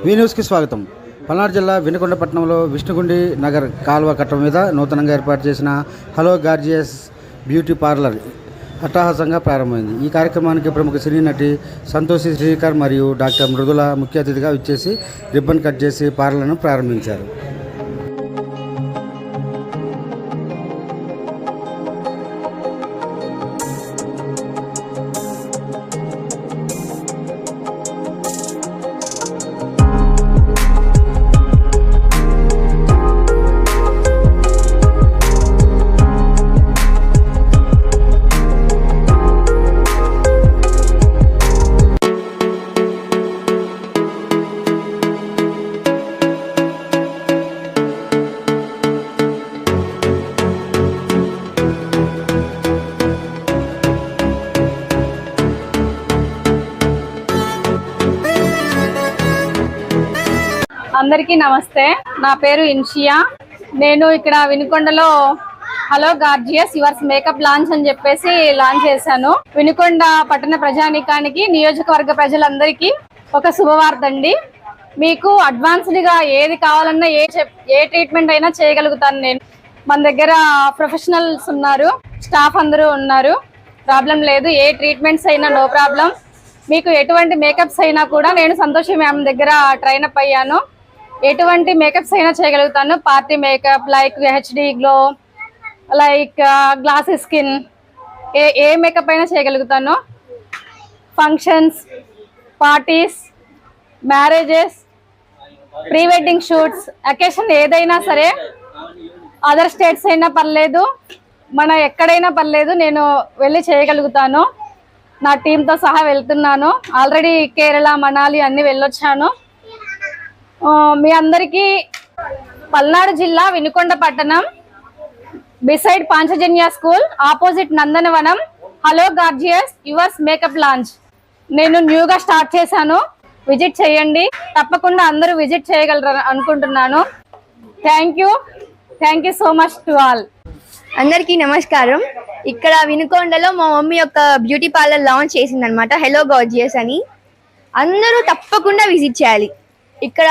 వి న్యూస్కి స్వాగతం. పల్నాడు జిల్లా వినుకొండ పట్టణంలో విష్ణుగుండి నగర్ కాలువ కట్ట మీద నూతనంగా ఏర్పాటు చేసిన హలో గార్జియస్ బ్యూటీ పార్లర్ అట్టహాసంగా ప్రారంభమైంది. ఈ కార్యక్రమానికి ప్రముఖ సినీ నటి సంతోషి శ్రీకర్ మరియు డాక్టర్ మృదుల ముఖ్య అతిథిగా ఇచ్చేసి రిబ్బన్ కట్ చేసి పార్లర్ను ప్రారంభించారు. అందరికీ నమస్తే. నా పేరు ఇన్షియా. నేను ఇక్కడ వినుకొండలో hello gorgeous yours makeup launch అని చెప్పేసి లాంచ్ చేశాను. వినుకొండ పట్టణ ప్రజానీకానికి, నియోజకవర్గ ప్రజలందరికీ ఒక శుభవార్త అండి. మీకు అడ్వాన్స్డ్ గా ఏది కావాలన్నా ఏ ట్రీట్మెంట్ అయినా చేయగలుగుతాను నేను. మన దగ్గర ప్రొఫెషనల్స్ ఉన్నారు, స్టాఫ్ అందరూ ఉన్నారు, ప్రాబ్లం లేదు. ఏ ట్రీట్మెంట్స్ అయినా నో ప్రాబ్లం. మీకు ఎటువంటి మేకప్స్ అయినా కూడా నేను సంతోషి మ్యామ్ దగ్గర ట్రైన్ అప్ అయ్యాను. ఎటువంటి మేకప్స్ అయినా చేయగలుగుతాను. Party makeup like HD glow, like glassy skin, ఏ మేకప్ అయినా చేయగలుగుతాను. Functions, parties, marriages, pre wedding shoots, occasion ఏదైనా సరే, అదర్ స్టేట్స్ అయినా పర్లేదు, మన ఎక్కడైనా పర్లేదు, నేను వెళ్ళి చేయగలుగుతాను. నా టీంతో సహా వెళ్తున్నాను. ఆల్రెడీ కేరళ, మనాలి అన్ని వెళ్ళొచ్చాను. మీ అందరికీ పల్నాడు జిల్లా వినుకొండ పట్టణం beside Panchajanya school opposite Nandanavanam hello gorgeous yours makeup launch నేను న్యూగా స్టార్ట్ చేశాను. విజిట్ చేయండి. తప్పకుండా అందరూ విజిట్ చేయగలరు అనుకుంటున్నాను. Thank you so much to all. అందరికీ నమస్కారం. ఇక్కడ వినుకొండలో మా మమ్మీ ఒక బ్యూటీ పార్లర్ లాంచ్ చేసింది అనమాట, హలో గార్జియస్ అని. అందరూ తప్పకుండా విజిట్ చేయాలి. ఇక్కడ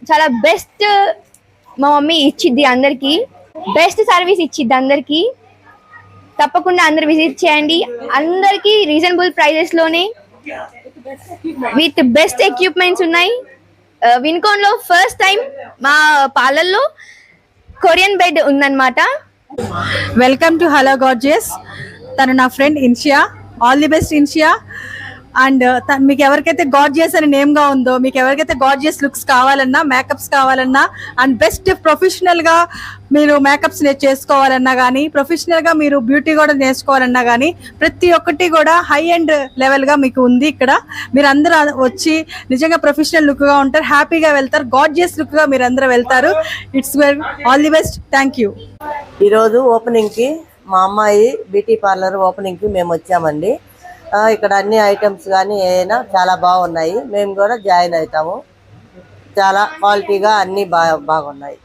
చాలా బెస్ట్ మా మమ్మీ ఇచ్చిద్ది, అందరికీ బెస్ట్ సర్వీస్ ఇచ్చిద్ది అందరికీ. తప్పకుండా అందరు విజిట్ చేయండి. అందరికీ రీజనబుల్ ప్రైజెస్లోనే విత్ బెస్ట్ ఎక్విప్మెంట్స్ ఉన్నాయి. వినుకొండలో ఫస్ట్ టైం మా పార్లర్లో కొరియన్ బెడ్ ఉందన్నమాట. Welcome to hello gorgeous. తను నా friend Inshiya. All the best Inshiya. And మీకు ఎవరికైతే గార్జియస్ అని నేమ్గా ఉందో, మీకు ఎవరికైతే గార్జియస్ లుక్స్ కావాలన్నా, మేకప్స్ కావాలన్నా, అండ్ బెస్ట్ ప్రొఫెషనల్గా మీరు మేకప్స్ చేసుకోవాలన్నా కానీ, ప్రొఫెషనల్గా మీరు బ్యూటీ కూడా నేర్చుకోవాలన్నా కానీ, ప్రతి ఒక్కటి కూడా హై అండ్ లెవెల్గా మీకు ఉంది ఇక్కడ. మీరు అందరూ వచ్చి నిజంగా ప్రొఫెషనల్ లుక్గా ఉంటారు, హ్యాపీగా వెళ్తారు, గార్జియస్ లుక్గా మీరు అందరూ వెళ్తారు. It's well all the best. Thank you. ఈరోజు ఓపెనింగ్కి మా అమ్మాయి బ్యూటీ పార్లర్ ఓపెనింగ్కి మేము వచ్చామండి. ఇక్కడ అన్ని ఐటమ్స్ కానీ ఏదైనా చాలా బాగున్నాయి. మేము కూడా జాయిన్ అవుతాము. చాలా క్వాలిటీగా అన్నీ బాగున్నాయి.